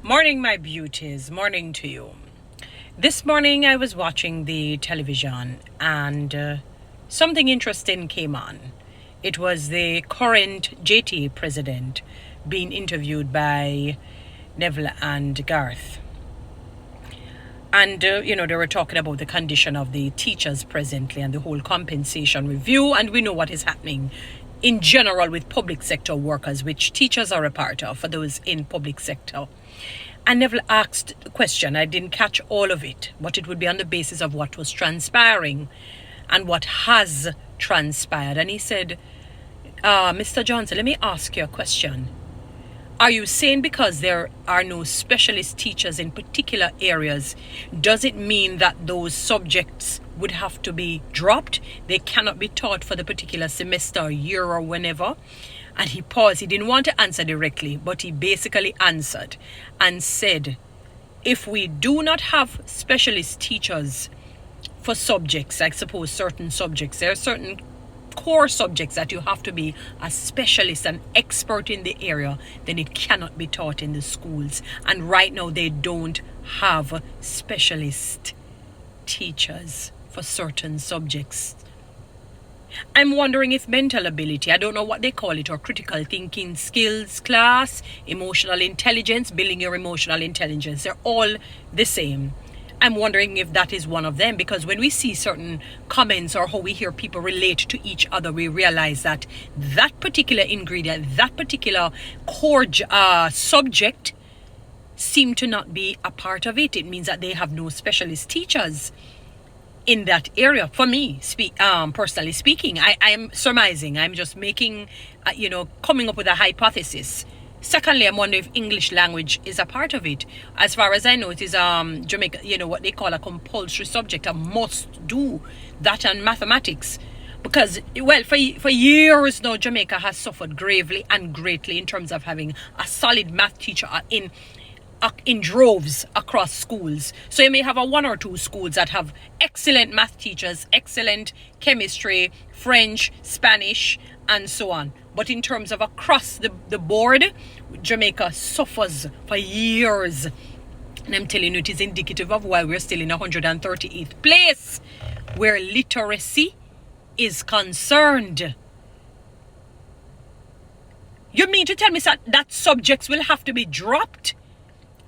Morning, my beauties. Morning to you. This morning I was watching the television and something interesting came on. It was the current JT president being interviewed by Neville and Garth. And, they were talking about the condition of the teachers presently and the whole compensation review. And we know what is happening in general with public sector workers, which teachers are a part of, for those in public sector. And Neville asked the question. I didn't catch all of it, but it would be on the basis of what was transpiring and what has transpired. And he said, Mr. Johnson, let me ask you a question. Are you saying because there are no specialist teachers in particular areas, does it mean that those subjects would have to be dropped? They cannot be taught for the particular semester, year, or whenever? And he paused. He didn't want to answer directly, but he basically answered and said, if we do not have specialist teachers for subjects, I suppose certain subjects, there are certain core subjects that you have to be a specialist and expert in the area, then it cannot be taught in the schools. And right now they don't have specialist teachers for certain subjects. I'm wondering if mental ability, I don't know what they call it, or critical thinking skills class, emotional intelligence, building your emotional intelligence, they're all the same. I'm wondering if that is one of them, because when we see certain comments or how we hear people relate to each other, we realize that that particular ingredient, that particular core subject seem to not be a part of it. It means that they have no specialist teachers in that area. For me, personally speaking, I am surmising. I'm just making, coming up with a hypothesis. Secondly, I'm wondering if English language is a part of it. As far as I know, it is Jamaica, what they call a compulsory subject, a must do, that and mathematics. Because, well, for years now, Jamaica has suffered gravely and greatly in terms of having a solid math teacher in droves across schools. So you may have one or two schools that have excellent math teachers, excellent chemistry, French, Spanish, and so on. But in terms of across the board, Jamaica suffers for years. And I'm telling you, it is indicative of why we're still in 138th place where literacy is concerned. You mean to tell me that subjects will have to be dropped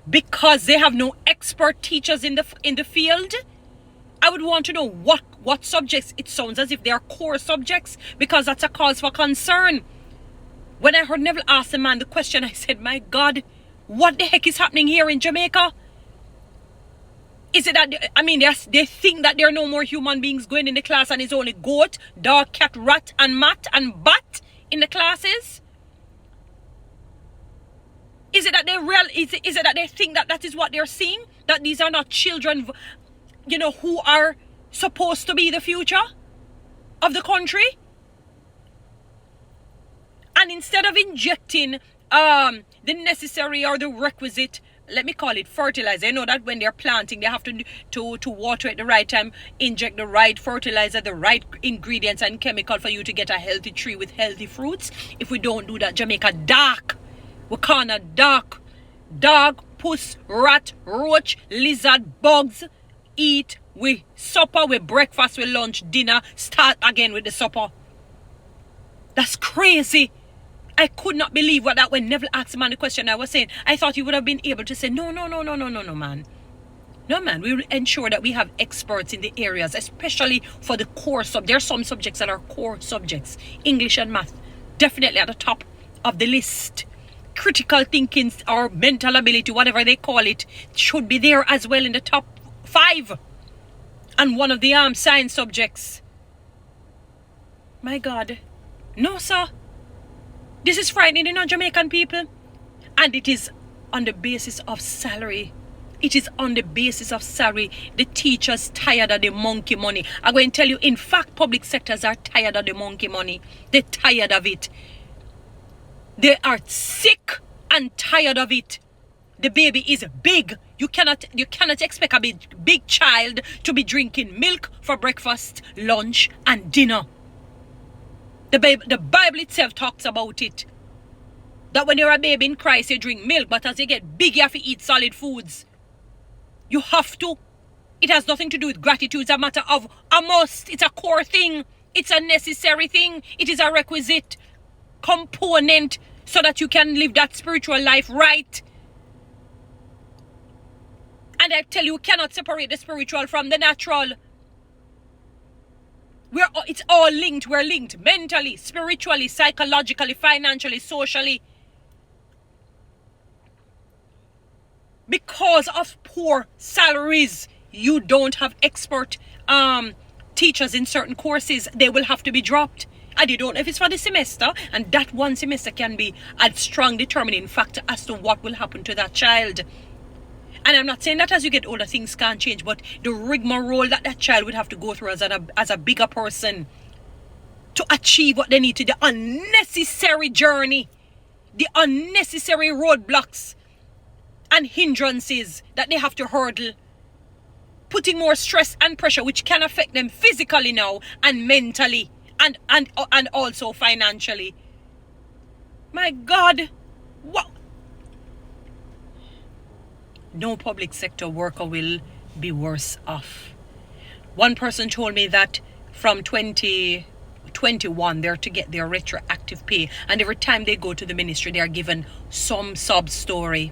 because they have no expert teachers in the field? I would want to know what subjects. It sounds as if they are core subjects, because that's a cause for concern. When I heard Neville ask the man the question, I said, my God, what the heck is happening here in Jamaica? Is it that, they think that there are no more human beings going in the class and it's only goat, dog, cat, rat, and mat and bat in the classes? Is it that is it that they think that is what they're seeing? That these are not children, who are supposed to be the future of the country? And instead of injecting the necessary or the requisite, let me call it fertilizer. I know that when they're planting, they have to water at the right time, inject the right fertilizer, the right ingredients and chemical for you to get a healthy tree with healthy fruits. If we don't do that, Jamaica dark. We call it dark. Dog, puss, rat, roach, lizard, bugs eat. We supper, we breakfast, we lunch, dinner, start again with the supper. That's crazy. I could not believe when Neville asked the man the question. I was saying, I thought he would have been able to say, no, man. No, man, we will ensure that we have experts in the areas, especially for the core subjects. There are some subjects that are core subjects. English and math, definitely at the top of the list. Critical thinking or mental ability, whatever they call it, should be there as well in the top 5. And one of the science subjects. My God. No, sir. This is frightening, Jamaican people. And it is on the basis of salary. It is on the basis of salary. The teachers tired of the monkey money. I'm going to tell you, in fact, public sectors are tired of the monkey money. They're tired of it. They are sick and tired of it. The baby is big. You cannot expect a big child to be drinking milk for breakfast, lunch, and dinner. The Bible itself talks about it. That when you're a baby in Christ, you drink milk, but as you get big, you have to eat solid foods. You have to. It has nothing to do with gratitude. It's a matter of a must. It's a core thing. It's a necessary thing. It is a requisite component so that you can live that spiritual life right. And I tell you, you cannot separate the spiritual from the natural. It's all linked. We're linked mentally, spiritually, psychologically, financially, socially. Because of poor salaries, you don't have expert teachers in certain courses. They will have to be dropped. And you don't know if it's for the semester. And that one semester can be a strong determining factor as to what will happen to that child. And I'm not saying that as you get older, things can't change. But the rigmarole that child would have to go through as a bigger person to achieve what they need to, the unnecessary journey, the unnecessary roadblocks and hindrances that they have to hurdle, putting more stress and pressure, which can affect them physically now and mentally and also financially. My God, what? No public sector worker will be worse off. One person told me that from 2021 they're to get their retroactive pay, and every time they go to the ministry they are given some sub story.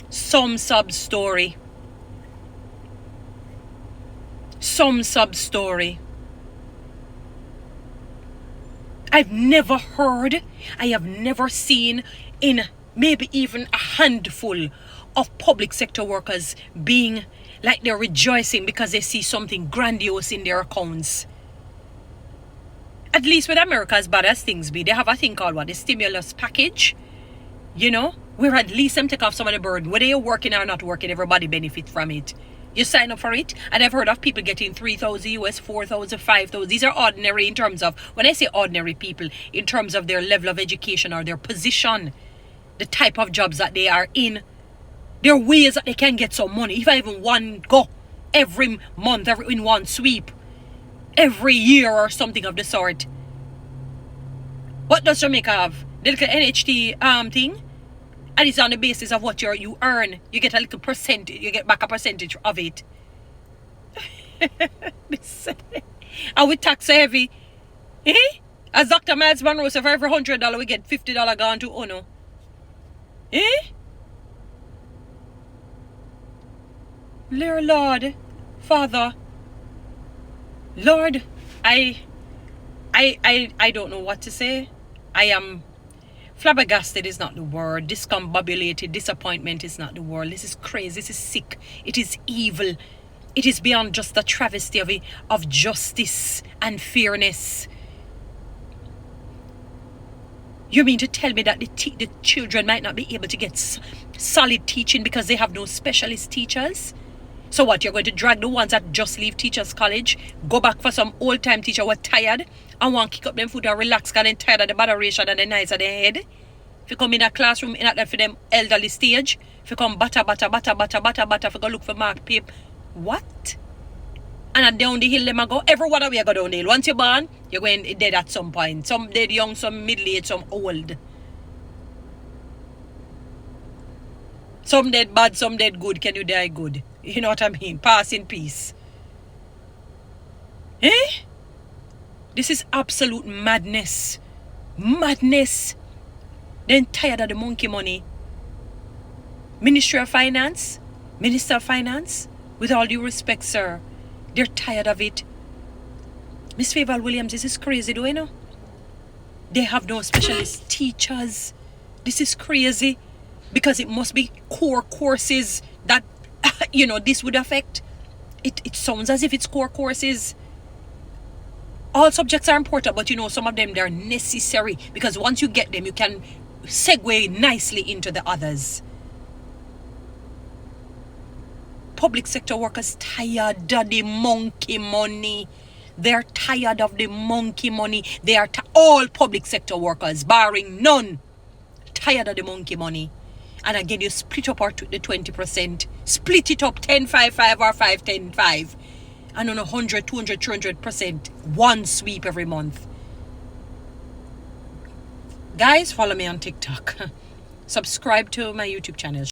Some sub story. I've never heard, I have never seen in maybe even a handful of public sector workers being like they're rejoicing because they see something grandiose in their accounts. At least with America, as bad as things be, they have a thing called what? The stimulus package. You know, where at least them take off some of the burden. Whether you're working or not working, everybody benefit from it. You sign up for it, and I've heard of people getting 3,000 US, 4,000, 5,000. These are ordinary in terms of, when I say ordinary people, in terms of their level of education or their position, the type of jobs that they are in. There are ways that they can get some money. If I even one go every month, in one sweep, every year or something of the sort. What does Jamaica have? The little NHT thing? And it's on the basis of what you earn. You get a little percentage. You get back a percentage of it. And with tax heavy. As Dr. Miles Monroe said, for every $100 we get $50 gone to Ono. Dear Lord, Father, Lord, I don't know what to say. I am flabbergasted is not the word. Discombobulated, disappointment is not the word. This is crazy. This is sick. It is evil. It is beyond just a travesty of justice and fairness. You mean to tell me that the children might not be able to get solid teaching because they have no specialist teachers? So what, you're going to drag the ones that just leave teachers college, go back for some old-time teacher who are tired and want to kick up them foot and relax because they're tired of the botheration and the noise of their head? If you come in a classroom in that for them elderly stage, if you come batter, if you go look for mark paper, what? And down the hill them a go. Everyone of we go down the hill. Once you're born, you're going dead at some point. Some dead young, some middle-aged, some old. Some dead bad, some dead good. Can you die good? You know what I mean? Pass in peace. This is absolute madness. Madness. They're tired of the monkey money. Ministry of Finance, Minister of Finance, with all due respect, sir, they're tired of it. Miss Favour Williams, this is crazy, do you know? They have no specialist teachers. This is crazy. Because it must be core courses that, this would affect. It sounds as if it's core courses. All subjects are important, but some of them, they're necessary. Because once you get them, you can segue nicely into the others. Public sector workers tired of the monkey money. They're tired of the monkey money. They are all public sector workers, barring none, tired of the monkey money. And again, you split up the 20%. Split it up 10-5-5 or 5-10-5. And on 100, 200, 300%. One sweep every month. Guys, follow me on TikTok. Subscribe to my YouTube channel.